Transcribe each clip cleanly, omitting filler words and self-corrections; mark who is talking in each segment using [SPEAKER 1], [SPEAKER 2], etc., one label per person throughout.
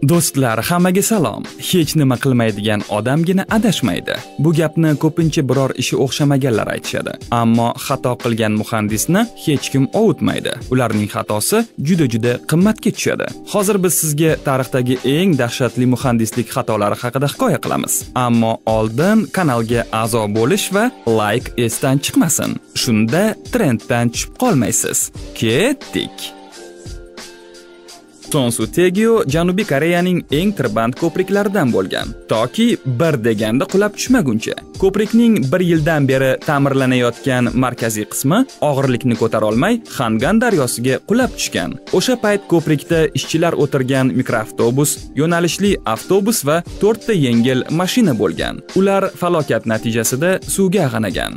[SPEAKER 1] Do'stlar, hammaga salom. Hech nima qilmaydigan odamgina adashmaydi. Bu gapni ko'pincha biror ishi o'xshamaganlar aytishadi. Ammo xato qilgan muhandisni hech kim ovutmaydi. Ularning xatosi juda qimmatga tushadi. Hozir biz sizga tarixdagi eng dahshatli muhandislik xatolari haqida hikoya qilamiz. Ammo oldin kanalga a'zo bo'lish va like esdan chiqmasin. Shunda trenddan tushib qolmaysiz. Ketdik. Sonsu Tegyo Janubiy Koreyaning eng tirband ko'priklaridan bo'lgan, toki bir deganda qulab tushmaguncha. Ko'prikning 1 yildan beri ta'mirlanayotgan markaziy qismi og'irlikni ko'tara olmay Hangan daryosiga qulab tushgan. O'sha payt ko'prikda ishchilar o'tirgan mikroavtobus, yo'nalishli avtobus va 4 ta yengil mashina bo'lgan. Ular falokat natijasida suvga ag'anagan.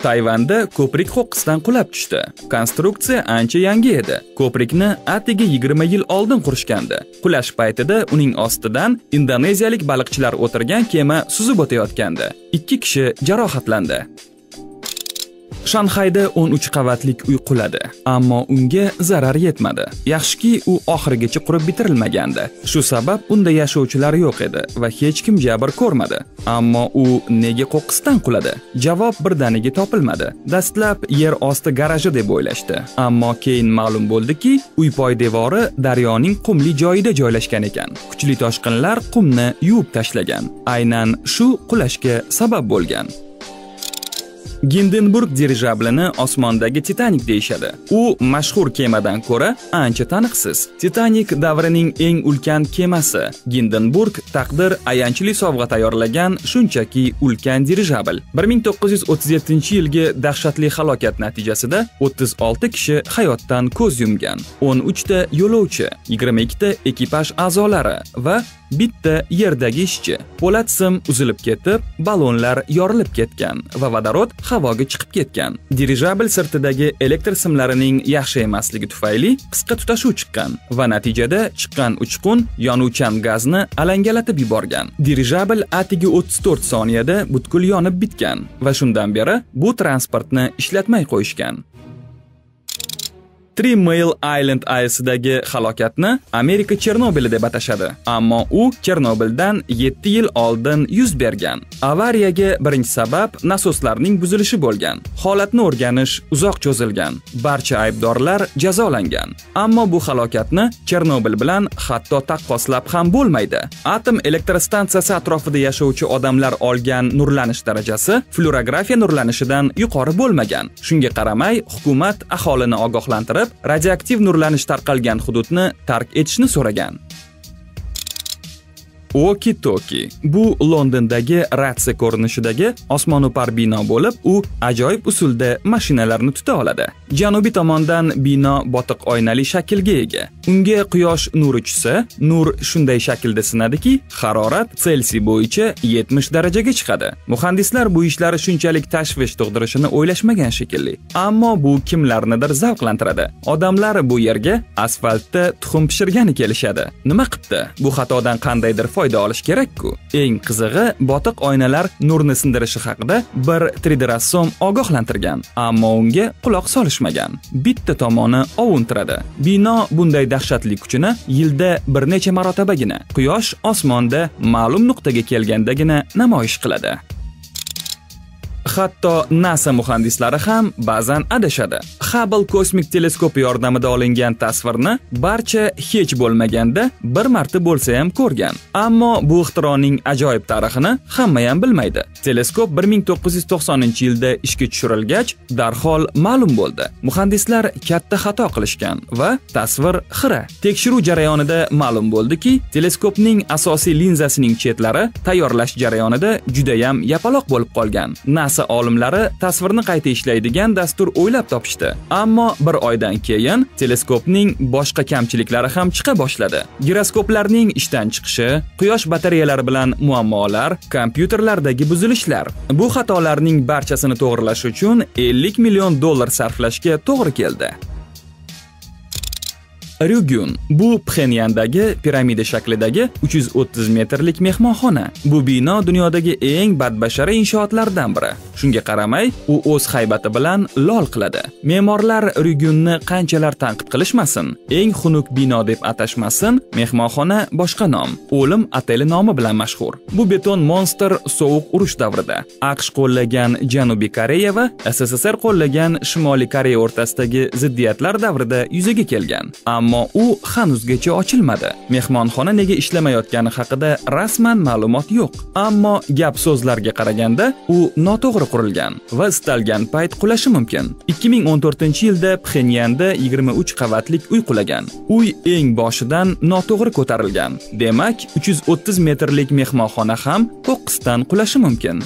[SPEAKER 1] Tayvanda ko'prik qo'qqisdan qulab tushdi. Konstruksiya ancha yangi edi. Ko'prikni atigi 20 yil oldin qurishgandi. Qulash paytida uning ostidan indoneziyalik baliqchilar o'tirgan kema suzib o'tayotgandi. 2 kishi jarohatlandi. Shanxayda 13 qavatlik uy quladi, ammo unga zarar yetmadi. Yaxshiki, u oxirigacha qurib bitirilmagandi. Shu sabab unda yashovchilar yo'q edi va hech kim jabr ko'rmadi. Ammo u nega qo'qqisdan quladi? Javob birdaniga topilmadi. Dastlab yer osti garaji deb o'ylashdi, ammo keyin ma'lum bo'ldiki, uy poydevori daryoning qumli joyida joylashgan ekan. Kuchli toshqinlar qumni yuvib tashlagan. Aynan shu qulashga sabab bo'lgan. Hindenburg dirijablini osmondagi Titanik deyshadi. U mashhur kemadan ko'ra ancha taniqsiz. Titanik davrining eng ulkan kemasi. Hindenburg taqdir ayanchli sovg'a tayyorlagan shunchaki ulkan dirijabl. 1937-yilgi dahshatli halokat natijasida 36 kishi hayotdan ko'z yumgan. 13 ta yo'lovchi, 22 ta ekipaj a'zolari va bitta yerdagi ishchi. Po'lat sim uzilib ketib, ballonlar yorilib ketgan va vodorod havoga chiqib ketgan. Dirijabl sirtidagi elektr simlarining yaxshi emasligi tufayli qisqa tutashuv chiqqan va natijada chiqqan uchqun yonuvchan gazni alangalatib yuborgan. Dirijabl atigi 34 soniyada butkul yonib bitgan va shundan beri bu transportni ishlatmay qo'yishgan. Three Mile Island AESdagi halokatni Amerika Chernobili deb atashadi, ammo u Chernobyldan 7 yil oldin yuz bergan. Avariyaga birinchi sabab nasoslarning buzilishi bo'lgan. Holatni o'rganish uzoq cho'zilgan. Barcha aybdorlar jazolangan. Ammo bu halokatni Chernobil bilan hatto taqqoslab ham bo'lmaydi. Atom elektrostansiyasi atrofida yashovchi odamlar olgan nurlanish darajasi fluorografiya nurlanishidan yuqori bo'lmagan. Shunga qaramay, hukumat aholini ogohlantirib radioaktiv nurlanish tarqalgan hududni tark etishni so'ragan. Walkie-talkie. Bu Londondagi Ratse ko'rinishidagi osmono'par bino bo'lib, u ajoyib usulda mashinalarni tuta oladi. Janubiy tomondan bino botiq oynali shaklga ega. Unga quyosh nuri tushsa, nur shunday shaklda sinadiki, harorat Selsiy bo'yicha 70 darajaga chiqadi. Muhandislar bu ishlari shunchalik tashvish tug'dirishini o'ylashmagan shekilli. Ammo bu kimlarnidir zavqlantiradi. Odamlar bu yerga asfaltda tuxum pishirgani kelishadi. Nima qilibdi? Bu xatodan qandaydir foyda olish kerak-ku. Eng qizig'i, botiq oynalar nurni sindirishi haqida bir 3D rassom ogohlantirgan, ammo unga quloq solishmagan. Bitta tomoni ovuntiradi. Bino bunday dahshatli kuchini yilda bir necha marotabagina quyosh osmonda ma'lum nuqtaga kelgandagina namoyish qiladi. Hatto NASA muhandislari ham ba'zan adashadi. Hubble kosmik teleskopi yordamida olingan tasvirni barcha hech bo'lmaganda bir marta bo'lsa ham ko'rgan. Ammo bu ixtironing ajoyib tarixini hamma ham bilmaydi. Teleskop 1990-yilda ishga tushirilgach, darhol ma'lum bo'ldi. Muhandislar katta xato qilishgan va tasvir xira. Tekshiruv jarayonida ma'lum bo'ldiki, teleskopning asosiy linzasining chetlari tayyorlash jarayonida juda ham yapaloq bo'lib qolgan. NASA olimlari tasvirni qayta ishlaydigan dastur o'ylab topishdi. Ammo bir oydan keyin teleskopning boshqa kamchiliklari ham chiqa boshladi. Giroskoplarning ishdan chiqishi, quyosh batareyalari bilan muammolar, kompyuterlardagi buzilishlar. Bu xatolarning barchasini to'g'rilash uchun $50 million sarflashga to'g'ri keldi. Ryugyun. Bu Pxenyandagi piramida shaklidagi 330 metrlik mehmonxona. Bu bino dunyodagi eng badbashara inshootlardan biri. Shunga qaramay, u o'z haybati bilan lol qiladi. Me'morlar Ryugyunni qanchalar tanqid qilishmasin, eng xunuk bino deb atashmasin, mehmonxona boshqa nom, O'lim oteli nomi bilan mashhur. Bu beton monster sovuq urush davrida AQSh qo'llagan Janubiy Koreya va SSSR qo'llagan Shimoliy Koreya o'rtasidagi ziddiyatlar davrida yuzaga kelgan. Ammo u hanuzgacha ochilmadi. Mehmonxona nega ishlamayotgani haqida rasman ma'lumot yo'q. Ammo gap so'zlarga qaraganda, u noto'g'ri qurilgan va istalgan payt qulashi mumkin. 2014-yilda Pxenyanda 23 qavatlik uy qulagan. Uy eng boshidan noto'g'ri ko'tarilgan. Demak, 330 metrlik mehmonxona ham to'qqizdan qulashi mumkin.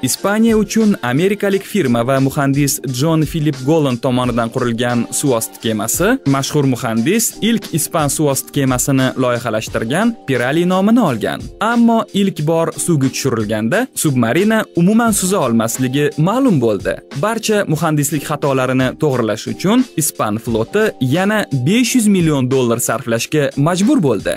[SPEAKER 1] Ispaniya uchun amerikalik firma va muhandis John Philip Gollan tomonidan qurilgan suvosti kemasi, mashhur muhandis ilk ispan suvosti kemasini loyihalashtirgan Pirali nomini olgan. Ammo ilk bor suvga tushirilganda submarina umuman suza olmasligi ma'lum bo'ldi. Barcha muhandislik xatolarini to'g'rilash uchun ispan floti yana $500 million sarflashga majbur bo'ldi.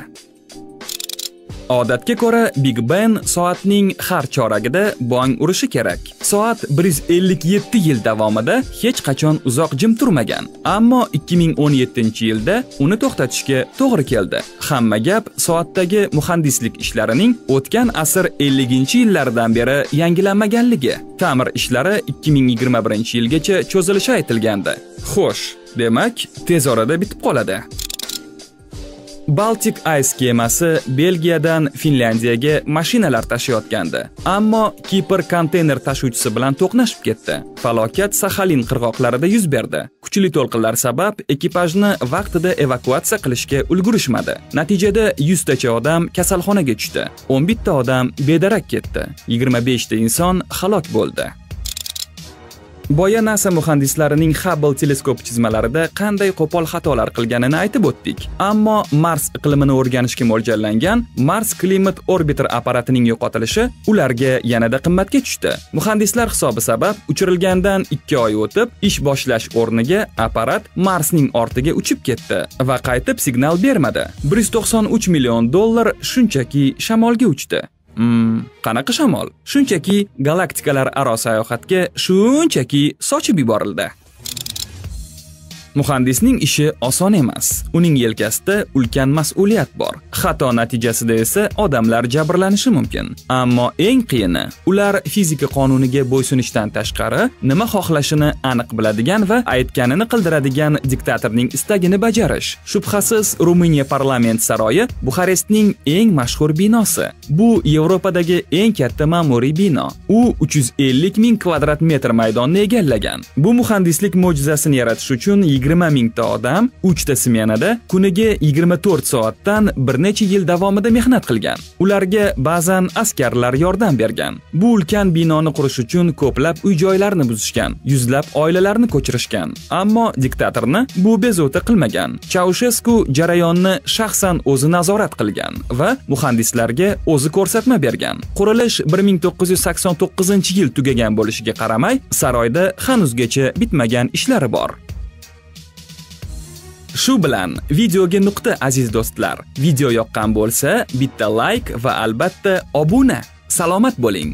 [SPEAKER 1] Odatga ko'ra, Big Ben soatning har choragida bong urishi kerak. Soat 157 yil davomida hech qachon uzoq jim turmagan. Ammo 2017-yilda uni to'xtatishga to'g'ri keldi. Hamma gap soatdagi muhandislik ishlarining o'tgan asr 50-yillaridan beri yangilanmaganligi. Ta'mir ishlari 2021-yilgacha cho'zilishi aytilgandi. Xo'sh, demak, tez orada bitib qoladi. Baltic Ice kemasi Belgiyadan Finlandiyaga mashinalar tashiyotgandi. Ammo Kipr konteyner tashuvchisi bilan to'qnashib ketdi. Falokat Saxalin qirg'oqlarida yuz berdi. Kuchli to'lqinlar sabab ekipajni vaqtida evakuatsiya qilishga ulgurishmadi. Natijada 100 tacha odam kasalxonaga tushdi. 11 ta odam bedarak ketdi. 25 ta inson halok bo'ldi. Boya NASA muhandislarining Hubble teleskopi chizmalarida qanday qo'pol xatolar qilganini aytib o'tdik. Ammo Mars iqlimini o'rganishga mo'ljallangan Mars Climate Orbiter apparatining yo'qotilishi ularga yanada qimmatga tushdi. Muhandislar hisobi sabab uchirilgandan 2 oy o'tib, ish boshlash o'rniga apparat Marsning ortiga uchib ketdi va qaytib signal bermadi. $193 million shunchaki shamolga uchdi. Qanaqa shamol? Shunchaki galaktikalar aro sayohatga shunchaki sochib yuborildi. Muhandisning ishi oson emas. Uning yelkasida ulkan mas'uliyat bor. Xato natijasida esa odamlar jabrlanishi mumkin. Ammo eng qiyini, ular fizika qonuniga bo'ysunishdan tashqari nima xohlashini aniq biladigan va aytganini qildiradigan diktatorning istagini bajarish. Shubhasiz, Ruminiya parlament saroyi Buxarestning eng mashhur binosi. Bu Yevropadagi eng katta ma'muriy bino. U 350 ming kvadrat metr maydonni egallagan. Bu muhandislik mo'jizasini yaratish uchun 20 mingta odam 3 ta smenada kuniga 24 soatdan bir necha yil davomida mehnat qilgan. Ularga ba'zan askarlar yordam bergan. Bu ulkan binoni qurish uchun ko'plab uy-joylarni buzishgan, yuzlab oilalarni ko'chirishgan. Ammo diktatorni bu bezovta qilmagan. Chaushesku jarayonni shaxsan o'zi nazorat qilgan va muhandislarga o'zi ko'rsatma bergan. Qurilish 1989-yil tugagan bo'lishiga qaramay, saroyda hanuzgacha bitmagan ishlari bor. Shu bilan videoga nuqta aziz do'stlar. Video yoqqan bo'lsa, bitta like va albatta obuna. Salomat bo'ling.